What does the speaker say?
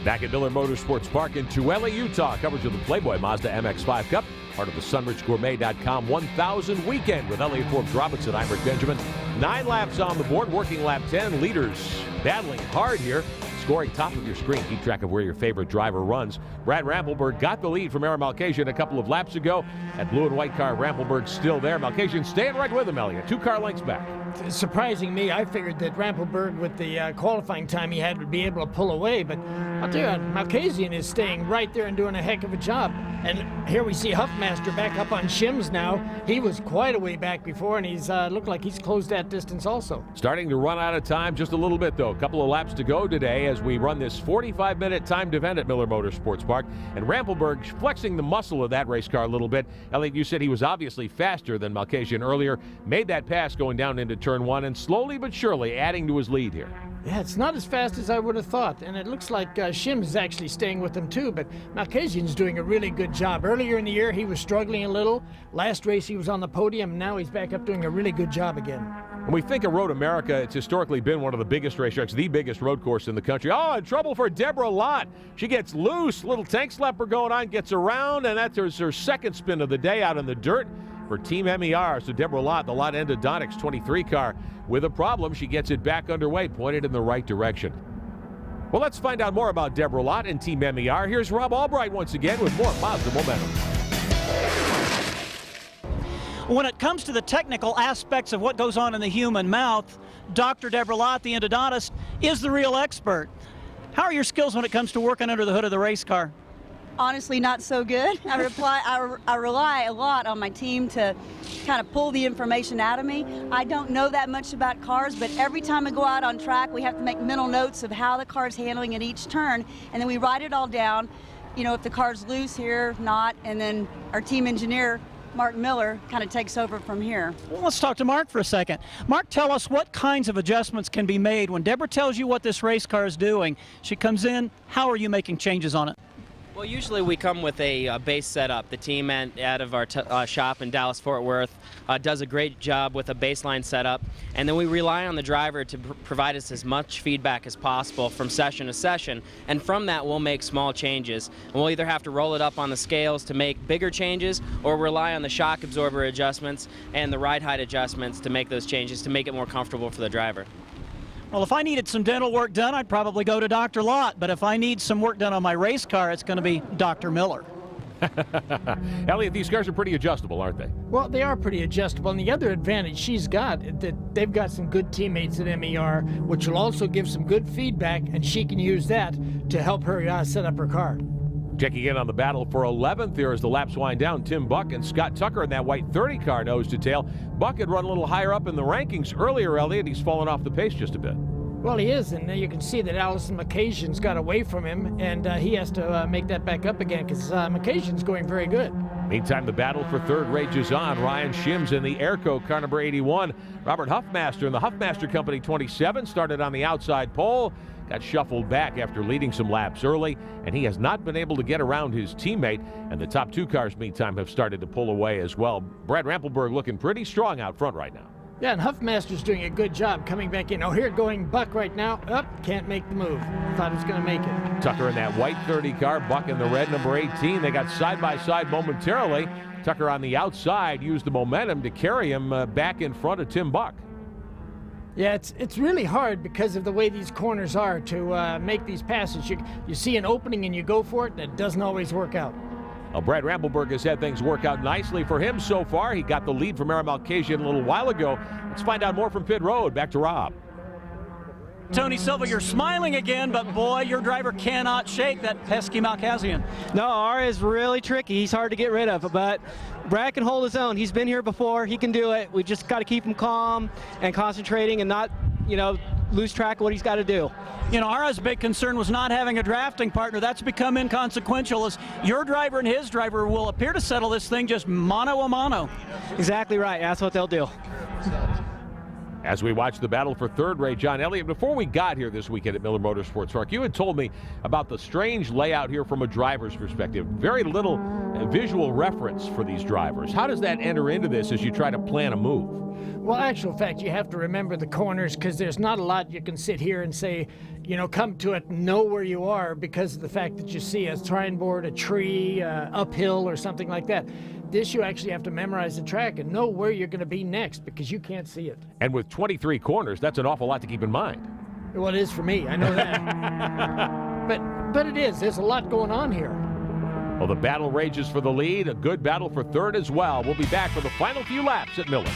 Back at Miller Motorsports Park in Tooele, Utah. Coverage of the Playboy Mazda MX-5 Cup. Part of the SunrichGourmet.com 1000 weekend with Elliott Forbes Robinson. I'm Rick Benjamin. 9 laps on the board, working lap 10. Leaders battling hard here. Scoring top of your screen. Keep track of where your favorite driver runs. Brad Rampelberg got the lead from Aaron Malkasian a couple of laps ago. That blue and white car, Rampelberg still there. Malkasian staying right with him, Elliott. 2 car lengths back. Surprising me, I figured that Rampelberg, with the qualifying time he had, would be able to pull away. But I'll tell you, Malkasian is staying right there and doing a heck of a job. And here we see Huffmaster back up on shims now. He was quite a way back before, and he's looked like he's closed that distance also. Starting to run out of time just a little bit, though. A couple of laps to go today as we run this 45-minute timed event at Miller Motorsports Park. And Rampelberg flexing the muscle of that race car a little bit. Elliott, you said he was obviously faster than Malkasian earlier. Made that pass going down into turn 1 and slowly but surely adding to his lead here. Yeah, it's not as fast as I would have thought, and it looks like Shims is actually staying with him too, but Malkasian's doing a really good job. Earlier in the year, he was struggling a little. Last race, he was on the podium, and now he's back up doing a really good job again. When we think of Road America, it's historically been one of the biggest racetracks, the biggest road course in the country. Oh, in trouble for Deborah Lott. She gets loose, little tank slapper going on, gets around, and that's her second spin of the day out in the dirt for Team MER. So Deborah Lott, the Lott Endodontics 23 car, with a problem. She gets it back underway, pointed in the right direction. Well, let's find out more about Deborah Lott and Team MER. Here's Rob Albright once again with more Mazda momentum. When it comes to the technical aspects of what goes on in the human mouth, Dr. Deborah Lott, the endodontist, is the real expert. How are your skills when it comes to working under the hood of the race car? Honestly, not so good. I rely a lot on my team to kind of pull the information out of me. I don't know that much about cars, but every time I go out on track, we have to make mental notes of how the car's handling at each turn, and then we write it all down. You know, if the car's loose here, not, and then our team engineer, Mark Miller, kind of takes over from here. Well, let's talk to Mark for a second. Mark, tell us what kinds of adjustments can be made. When Deborah tells you what this race car is doing, she comes in, how are you making changes on it? Well, usually we come with a base setup. The team out of our shop in Dallas-Fort Worth does a great job with a baseline setup, and then we rely on the driver to provide us as much feedback as possible from session to session, and from that we'll make small changes. And we'll either have to roll it up on the scales to make bigger changes, or rely on the shock absorber adjustments and the ride height adjustments to make those changes to make it more comfortable for the driver. Well, if I needed some dental work done, I'd probably go to Dr. Lott, but if I need some work done on my race car, it's going to be Dr. Miller. Elliott, these cars are pretty adjustable, aren't they? Well, they are pretty adjustable, and the other advantage she's got, that they've got some good teammates at MER, which will also give some good feedback, and she can use that to help her set up her car. Checking in on the battle for 11th here as the laps wind down. Tim Buck and Scott Tucker in that white 30 car nose to tail. Buck had run a little higher up in the rankings earlier, Elliott. He's fallen off the pace just a bit. Well, he is, and you can see that Allison Malkasian's got away from him, and he has to make that back up again because Malkasian's going very good. Meantime, the battle for third rages on. Ryan Shims in the Airco car number 81. Robert Huffmaster in the Huffmaster Company 27 started on the outside pole. Got shuffled back after leading some laps early, and he has not been able to get around his teammate. And the top 2 cars, meantime, have started to pull away as well. Brad Rampelberg looking pretty strong out front right now. Yeah, and Huffmaster's doing a good job coming back in. Oh, here going Buck right now. Can't make the move. Thought he was going to make it. Tucker in that white 30 car, Buck in the red number 18. They got side by side momentarily. Tucker on the outside used the momentum to carry him back in front of Tim Buck. Yeah, it's really hard because of the way these corners are to make these passes. You see an opening and you go for it, and it doesn't always work out. Well, Brad Rampelberg has had things work out nicely for him so far. He got the lead from Aaron Malkasian a little while ago. Let's find out more from pit road. Back to Rob. Tony Silva, you're smiling again, but boy, your driver cannot shake that pesky Malkasian. No, R is really tricky. He's hard to get rid of, but Brad can hold his own. He's been here before. He can do it. We just got to keep him calm and concentrating and not, lose track of what he's got to do. Ara's big concern was not having a drafting partner. That's become inconsequential as your driver and his driver will appear to settle this thing just mano a mano. Exactly right. That's what they'll do. As we watch the battle for third rate, John Elliott, before we got here this weekend at Miller Motorsports Park, you had told me about the strange layout here from a driver's perspective. Very little visual reference for these drivers. How does that enter into this as you try to plan a move? Well, actual fact, you have to remember the corners because there's not a lot you can sit here and say, come to it, know where you are because of the fact that you see a terrain board, a tree, uphill or something like that. This, you actually have to memorize the track and know where you're going to be next because you can't see it. And with 23 corners, that's an awful lot to keep in mind. Well, it is for me. I know that. but it is. There's a lot going on here. Well, the battle rages for the lead. A good battle for third as well. We'll be back for the final few laps at Miller.